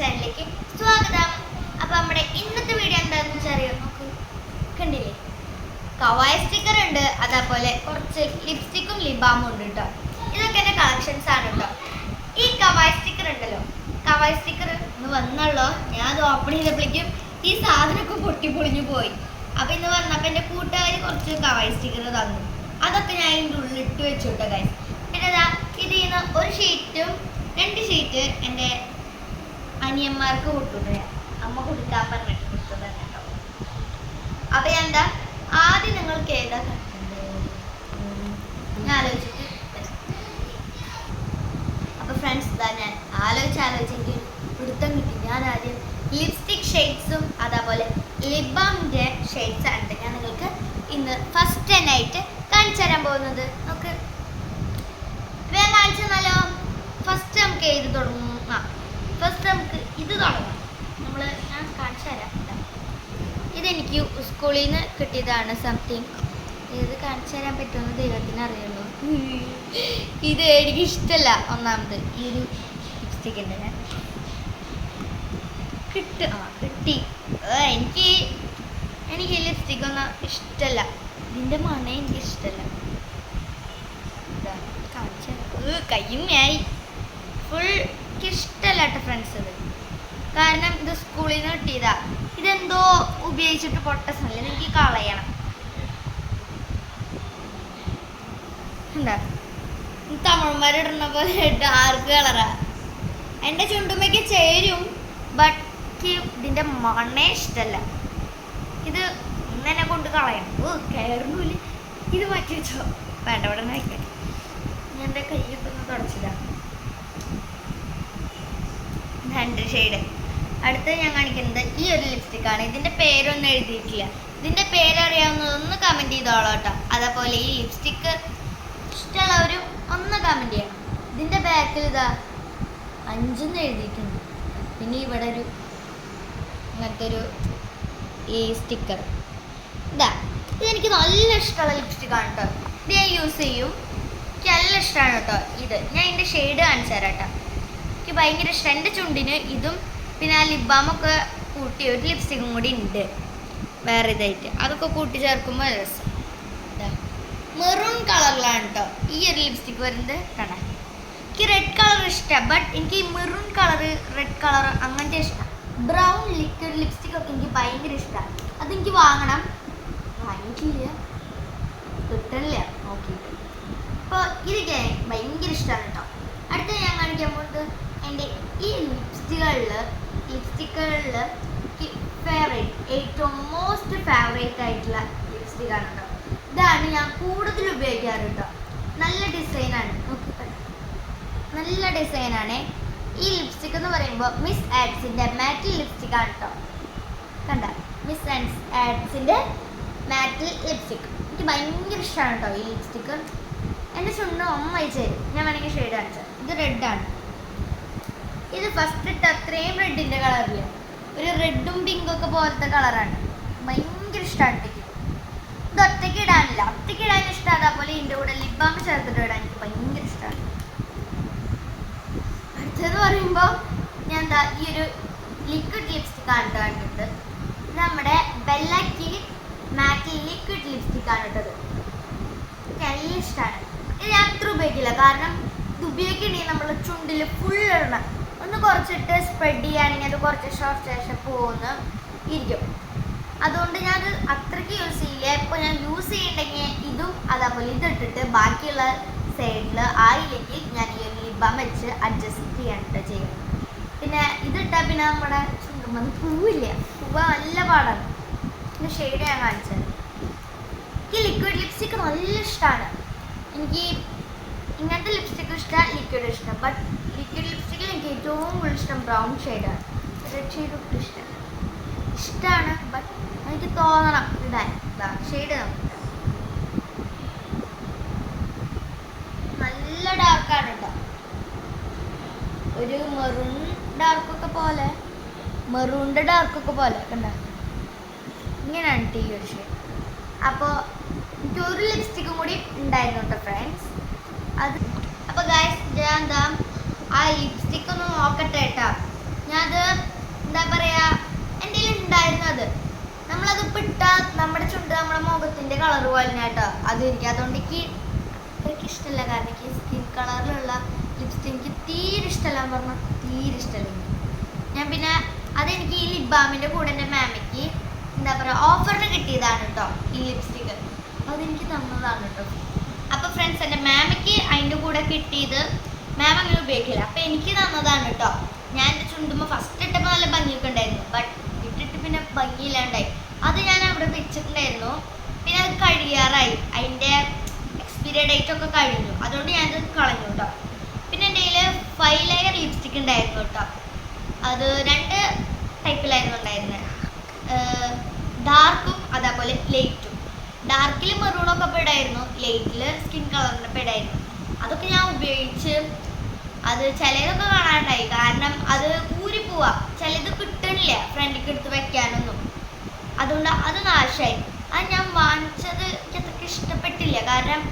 ചാനലിലേക്ക് സ്വാഗതം. അപ്പോൾ നമ്മുടെ ഇന്നത്തെ വീഡിയോ എന്താണെന്ന് വെച്ചാൽ നമുക്ക് കണ്ടില്ലേ, കവായ സ്റ്റിക്കർ ഉണ്ട്, അതേപോലെ കുറച്ച് ലിപ്സ്റ്റിക്കും ലിബാമും ഉണ്ട് കേട്ടോ. ഇതൊക്കെ എൻ്റെ കളക്ഷൻസ് ആണ് കേട്ടോ. ഈ കവായ സ്റ്റിക്കർ ഉണ്ടല്ലോ, കവായ സ്റ്റിക്കർ ഇന്ന് വന്നുള്ളൂ. ഞാൻ അത് ഓപ്പൺ ചെയ്തപ്പോഴേക്കും ഈ സാധനമൊക്കെ പൊട്ടിപ്പൊളിഞ്ഞു പോയി. അപ്പോൾ ഇന്ന് വന്നപ്പോൾ എൻ്റെ കൂട്ടുകാർ കുറച്ച് കവായ സ്റ്റിക്കർ തന്നു. അതൊക്കെ ഞാൻ ഇതിൻ്റെ ഉള്ളിലിട്ട് വെച്ചു കേട്ടോ ഗൈസ്. പിന്നെ ഇതിൽ നിന്ന് ഒരു ഷീറ്റും 2 ഷീറ്റ് എൻ്റെ അനിയന്മാർക്ക് കൊടുത്തിട്ട് അമ്മ കൊടുക്കാൻ പറഞ്ഞിട്ട് കൊടുത്തത് കേട്ടോ. അപ്പൊ ഞാൻ എന്താ ആദ്യം നിങ്ങൾക്ക് ഏതാ ഞാൻ ആലോചിച്ചിട്ട് അപ്പൊ ഫ്രണ്ട്സ് ഇതാ ഞാൻ ആലോചിച്ചെങ്കിൽ പിടുത്തം കിട്ടി. ഞാൻ ആദ്യം ലിപ്സ്റ്റിക് ഷെയ്ഡ്സും അതേപോലെ ലിബാമിൻ്റെ ഷെയ്ഡ്സ് ആണ് ഞാൻ നിങ്ങൾക്ക് ഇന്ന് ഫസ്റ്റ് ആയിട്ട് കാണിച്ചു തരാൻ പോകുന്നത്. നമുക്ക് വേഗം കാണിച്ചു തന്നാലോ. ഫസ്റ്റ് നമുക്ക് ഏത് തുടങ്ങും? ഫസ്റ്റ് നമുക്ക് ഇത് തുടങ്ങാം. ഞാൻ കാണിച്ചു തരാം. ഇതെനിക്ക് സ്കൂളിൽ നിന്ന് കിട്ടിയതാണ്. സംതിങ് ഇത് കാണിച്ചു തരാൻ പറ്റുമെന്ന് ദൈവത്തിന് അറിയുള്ളൂ. ഇത് എനിക്ക് ഇഷ്ടമല്ല. ഒന്നാമത് ഈ ഒരു ലിപ്സ്റ്റിക്കിൻ്റെ ഞാൻ കിട്ടി. എനിക്ക് ഈ ലിപ്സ്റ്റിക് ഒന്നും ഇഷ്ടമല്ല. ഇതിൻ്റെ മണം എനിക്ക് ഇഷ്ടമല്ല. കാണിച്ചു കയ്യുമ്മയായി ഫുൾ ഇഷ്ടമല്ല കേട്ടോ ഫ്രണ്ട്സ്. ഇത് കാരണം ഇത് സ്കൂളിൽ നിന്ന് കിട്ടിയതാ. ഇതെന്തോ ഉപയോഗിച്ചിട്ട് പൊട്ട സ്മെല്ല്. എനിക്ക് കളയണം. എന്താ തമിഴന്മാരിടുന്ന പോലെ ഡാർക്ക് കളറാ. എൻ്റെ ചുണ്ടുമ്മയ്ക്ക് ചേരും, ബട്ട് ഇതിൻ്റെ മണേ ഇഷ്ടമല്ല. ഇത് ഇന്നെ കൊണ്ട് കളയണം. കയറുന്നില്ല. ഇത് മാറ്റി വെച്ചോ. വേണ്ട ഇവിടെ വയ്ക്കാൻ. ഞാൻ എൻ്റെ കയ്യിട്ടൊന്ന് തുടച്ചില്ല. 2 ഷെയ്ഡ്. അടുത്ത് ഞാൻ കാണിക്കുന്നത് ഈ ഒരു ലിപ്സ്റ്റിക്കാണ്. ഇതിൻ്റെ പേരൊന്നും എഴുതിയിട്ടില്ല. ഇതിൻ്റെ പേരറിയാവുന്നതൊന്ന് കമൻറ്റ് ചെയ്തോളൂ കേട്ടോ. അതേപോലെ ഈ ലിപ്സ്റ്റിക്ക് ഇഷ്ടമുള്ളവരും ഒന്ന് കമൻറ്റ് ചെയ്യണം. ഇതിൻ്റെ ബാക്കിൽ ഇതാ 5 എഴുതിയിട്ടുണ്ട്. പിന്നെ ഇവിടെ ഒരു അങ്ങനത്തെ ഒരു ഈ സ്റ്റിക്കർ ഇതെനിക്ക് നല്ല ഇഷ്ടമുള്ള ലിപ്സ്റ്റിക്കാണ് കേട്ടോ. ഇത് ഞാൻ യൂസ് ചെയ്യും. എനിക്ക് നല്ല ഇഷ്ടമാണ് കേട്ടോ. ഇത് ഞാൻ ഇതിൻ്റെ ഷെയ്ഡ് കാണിച്ചു തരാം കേട്ടോ. എനിക്ക് ഭയങ്കര ഇഷ്ടം. എൻ്റെ ചുണ്ടിന് ഇതും പിന്നെ ആ ലിബാമൊക്കെ കൂട്ടി ഒരു ലിപ്സ്റ്റിക്കും കൂടി ഉണ്ട് വേറെ ഇതായിട്ട്. അതൊക്കെ കൂട്ടി ചേർക്കുമ്പോൾ രസം. മെറൂൺ കളറിലാണ് കേട്ടോ ഈ ഒരു ലിപ്സ്റ്റിക്ക് വരുന്നത്. കാണാൻ എനിക്ക് റെഡ് കളർ ഇഷ്ടമാണ്, ബട്ട് എനിക്ക് ഈ മെറൂൺ കളറ് റെഡ് കളർ അങ്ങനത്തെ ഇഷ്ടം. ബ്രൗൺ ലിക്വിഡ് ലിപ്സ്റ്റിക് ഒക്കെ എനിക്ക് ഭയങ്കര ഇഷ്ടമാണ്. അതെനിക്ക് വാങ്ങണം. വാങ്ങിക്കില്ല, കിട്ടണില്ല നോക്കിയിട്ട്. അപ്പോൾ ഇതൊക്കെ ഭയങ്കര ഇഷ്ടമാണ് കേട്ടോ. അടുത്ത ഞാൻ കാണിക്കാൻ പോകുന്നത് എൻ്റെ ഈ ലിപ്സ്റ്റിക്കുകളിൽ ഏറ്റവും മോസ്റ്റ് ഫേവറേറ്റ് ആയിട്ടുള്ള ലിപ്സ്റ്റിക്കാണ് കേട്ടോ. ഇതാണ് ഞാൻ കൂടുതൽ ഉപയോഗിക്കാറ് കേട്ടോ. നല്ല ഡിസൈനാണ്. നല്ല ഡിസൈനാണ്. ഈ ലിപ്സ്റ്റിക് എന്ന് പറയുമ്പോൾ മിസ് ആഡ്സിൻ്റെ മാറ്റിൽ ലിപ്സ്റ്റിക്കാണ് കേട്ടോ. കണ്ട മിസ് ആഡ്സിൻ്റെ മാറ്റിൽ ലിപ്സ്റ്റിക് എനിക്ക് ഭയങ്കര ഇഷ്ടമാണ് കേട്ടോ ഈ ലിപ്സ്റ്റിക്ക്. എൻ്റെ ചുണ്ട് അയച്ചു തരും. ഞാൻ വേണമെങ്കിൽ ഷെയ്ഡ് കാണിച്ചത്. ഇത് റെഡാണ്. ഇത് ഫസ്റ്റ് ഇട്ട് അത്രയും റെഡിൻ്റെ കളറില്ല, ഒരു റെഡും പിങ്കും ഒക്കെ പോലത്തെ കളറാണ്. ഭയങ്കര ഇഷ്ടമാണ് എനിക്ക്. ഇത് ഒറ്റയ്ക്ക് ഇടാനില്ല, ഒറ്റയ്ക്ക് ഇടാൻ ഇഷ്ടം. അതേപോലെ ഇതിൻ്റെ കൂടെ ലിബാം ചേർത്തിട്ട് ഇടാൻ എനിക്ക് ഭയങ്കര ഇഷ്ടമാണ്. അടുത്തതെന്ന് പറയുമ്പോൾ ഞാൻ എന്താ ഈ ഒരു ലിക്വിഡ് ലിപ്സ്റ്റിക്കാണ് കേട്ടോ കണ്ടിട്ട്. ഇത് നമ്മുടെ ബെല്ലക്കി മാറ്റ് ലിക്വിഡ് ലിപ്സ്റ്റിക്കാണ് കേട്ടത്. എനിക്ക് നല്ല ഇഷ്ടമാണ്. ഇത് ഞാൻ അത്ര ഉപയോഗിക്കില്ല, കാരണം ഇത് ഉപയോഗിക്കണമെങ്കിൽ നമ്മൾ ചുണ്ടിൽ ഫുൾ ഇടണം. ഒന്ന് കുറച്ചിട്ട് സ്പ്രെഡ് ചെയ്യുകയാണെങ്കിൽ അത് കുറച്ച് ശേഷം പോകുന്ന ഇരിക്കും. അതുകൊണ്ട് ഞാൻ അത്രയ്ക്ക് യൂസ് ചെയ്യില്ല. ഇപ്പോൾ ഞാൻ യൂസ് ചെയ്യണ്ടെങ്കിൽ ഇതും അതേപോലെ ഇതിട്ടിട്ട് ബാക്കിയുള്ള സൈഡിൽ ആയില്ലെങ്കിൽ ഞാൻ ഈ ഒരു ലിബാം വെച്ച് അഡ്ജസ്റ്റ് ചെയ്യാനായിട്ട് ചെയ്യും. പിന്നെ ഇതിട്ടാൽ പിന്നെ നമ്മുടെ ചുണ്ടുമ്പോൾ പൂവില്ല. പൂവ് നല്ല പാടാണ്. ഇതിൻ്റെ ഷെയ്ഡ് ഞാൻ കാണിച്ചത്. എനിക്ക് ലിക്വിഡ് ലിപ്സ്റ്റിക്ക് നല്ല ഇഷ്ടമാണ്. എനിക്ക് ഇങ്ങനത്തെ ലിപ്സ്റ്റിക്ക് ഇഷ്ടമാണ്, ലിക്വിഡ് ഇഷ്ടം. ബട്ട് ലിക്വിഡ് ലിപ്സ്റ്റിക്കിൽ എനിക്ക് ഏറ്റവും കൂടുതൽ ഇഷ്ടം ബ്രൗൺ ഷെയ്ഡാണ്. റെഡ് ഷെയ്ഡ് ഒട്ടും ഇഷ്ടമാണ്, ബട്ട് എനിക്ക് തോന്നണം ഇടാൻ. ഷെയ്ഡ് നല്ല ഡാർക്കാണ് കേട്ടോ. ഒരു മെറൂൺ ഡാർക്കൊക്കെ പോലെ, മെറൂണിൻ്റെ ഡാർക്കൊക്കെ പോലെ കണ്ട ഇങ്ങനെയാണ് ഈ ഒരു ഷെയ്ഡ്. അപ്പോൾ എനിക്ക് ഒരു ലിപ്സ്റ്റിക്കും കൂടി ഉണ്ടായിരുന്നു കേട്ടോ ഫ്രണ്ട്സ്. അത് അപ്പോൾ ഗൈസ് ഞാൻ എന്താ ആ ലിപ്സ്റ്റിക് ഒന്ന് നോക്കട്ടെ കേട്ടോ. ഞാനത് എന്താ പറയാ എൻ്റെ കയ്യിൽ ഉണ്ടായിരുന്നത്. നമ്മളത് ഇട്ടാൽ നമ്മുടെ ചുണ്ട് നമ്മുടെ മുഖത്തിന്റെ കളർ പോലെ കേട്ടോ അത് എനിക്ക്. അതുകൊണ്ട് എനിക്ക് അത്രയ്ക്ക് ഇഷ്ടമല്ല. കാരണം എനിക്ക് സ്കിൻ കളറിലുള്ള ലിപ്സ്റ്റിക് എനിക്ക് തീരെ ഇഷ്ടമല്ല എന്ന് പറഞ്ഞാൽ തീരെ ഇഷ്ടമല്ല. ഞാൻ പിന്നെ അതെനിക്ക് ഈ ലിപ് ബാമിൻ്റെ കൂടെ എൻ്റെ മാമയ്ക്ക് എന്താ പറയുക ഓഫറിന് കിട്ടിയതാണ് കേട്ടോ ഈ ലിപ്സ്റ്റിക്ക്. അതെനിക്ക് തന്നതാണ് കേട്ടോ. അപ്പോൾ ഫ്രണ്ട്സ്, എൻ്റെ മാമയ്ക്ക് അതിൻ്റെ കൂടെ കിട്ടിയത് മാം അങ്ങനെ ഉപയോഗിക്കില്ല, അപ്പോൾ എനിക്ക് തന്നതാണ് കേട്ടോ. ഞാൻ എൻ്റെ ചുണ്ടുമ്പോൾ ഫസ്റ്റ് ഇട്ടപ്പോൾ നല്ല ഭംഗിയൊക്കെ ഉണ്ടായിരുന്നു. ബട്ട് ഇട്ടിട്ട് പിന്നെ ഭംഗിയില്ലാണ്ടായി. അത് ഞാൻ അവിടെ വെച്ചിട്ടുണ്ടായിരുന്നു. പിന്നെ അത് കഴിയാറായി, അതിൻ്റെ എക്സ്പീരി ഡേറ്റ് ഒക്കെ കഴിഞ്ഞു. അതുകൊണ്ട് ഞാനത് കളഞ്ഞു കേട്ടോ. പിന്നെ എൻ്റെ കയ്യിൽ 5 ലെയർ ലിപ്സ്റ്റിക് ഉണ്ടായിരുന്നു കേട്ടോ. അത് 2 ടൈപ്പിലായിരുന്നു ഉണ്ടായിരുന്നത്, ഡാർക്കും അതേപോലെ ലൈറ്റും. ഡാർക്കിൽ മെറൂണൊക്കെ പെടായിരുന്നു, ലൈറ്റിൽ സ്കിൻ കളറിൻ്റെ പെടായിരുന്നു. അതൊക്കെ ഞാൻ ഉപയോഗിച്ച് അത് ചിലതൊക്കെ കാണാണ്ടായി. കാരണം അത് ഊരിപ്പോവാ, ചിലത് കിട്ടണില്ല ഫ്രണ്ടിക്ക് എടുത്ത് വെക്കാനൊന്നും. അതുകൊണ്ട് അത് നാശമായി. അത് ഞാൻ വാങ്ങിച്ചത് എനിക്ക് അത്രയ്ക്ക് ഇഷ്ടപ്പെട്ടില്ല. കാരണം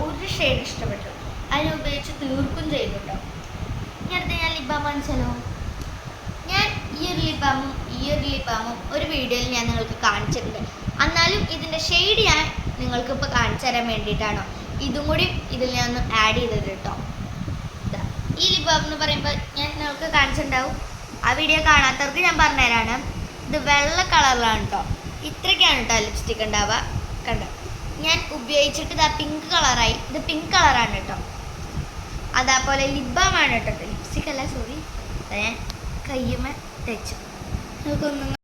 ഒരു ഷെയ്ഡ് ഇഷ്ടപ്പെട്ടു, അതിനെ ഉപയോഗിച്ച് തീർക്കും ചെയ്തു കേട്ടോ. ഇനി അടുത്ത് ഞാൻ ലിപ് ബാം വാങ്ങിച്ചാലോ. ഞാൻ ഈ ഒരു ലിപ് ബാമും ഒരു വീഡിയോയിൽ ഞാൻ നിങ്ങൾക്ക് കാണിച്ചിട്ടുണ്ട്. എന്നാലും ഇതിൻ്റെ ഷെയ്ഡ് ഞാൻ നിങ്ങൾക്ക് ഇപ്പോൾ കാണിച്ചു തരാൻ വേണ്ടിയിട്ടാണോ ഇതും കൂടി ഇതിൽ ഞാൻ ഒന്ന് ആഡ് ചെയ്തത് കേട്ടോ. ഈ ലിപ് ബാം എന്ന് പറയുമ്പോൾ ഞാൻ നിങ്ങൾക്ക് കാണിച്ചിട്ടുണ്ടാവും. ആ വീഡിയോ കാണാത്തവർക്ക് ഞാൻ പറഞ്ഞുതരാണ്. ഇത് വെള്ള കളറിലാണ് കേട്ടോ. ഇത്രയ്ക്കാണ് കേട്ടോ ലിപ്സ്റ്റിക് ഉണ്ടാവുക. കണ്ടോ, ഞാൻ ഉപയോഗിച്ചിട്ട് ഇതാ പിങ്ക് കളറായി. ഇത് പിങ്ക് കളറാണ് കേട്ടോ. അതേപോലെ ലിപ് ബാം ആണ് കേട്ടോ. ലിപ്സ്റ്റിക് അല്ല, സോറി, ഞാൻ കയ്യുമ്മ തെച്ചു. നമുക്കൊന്നും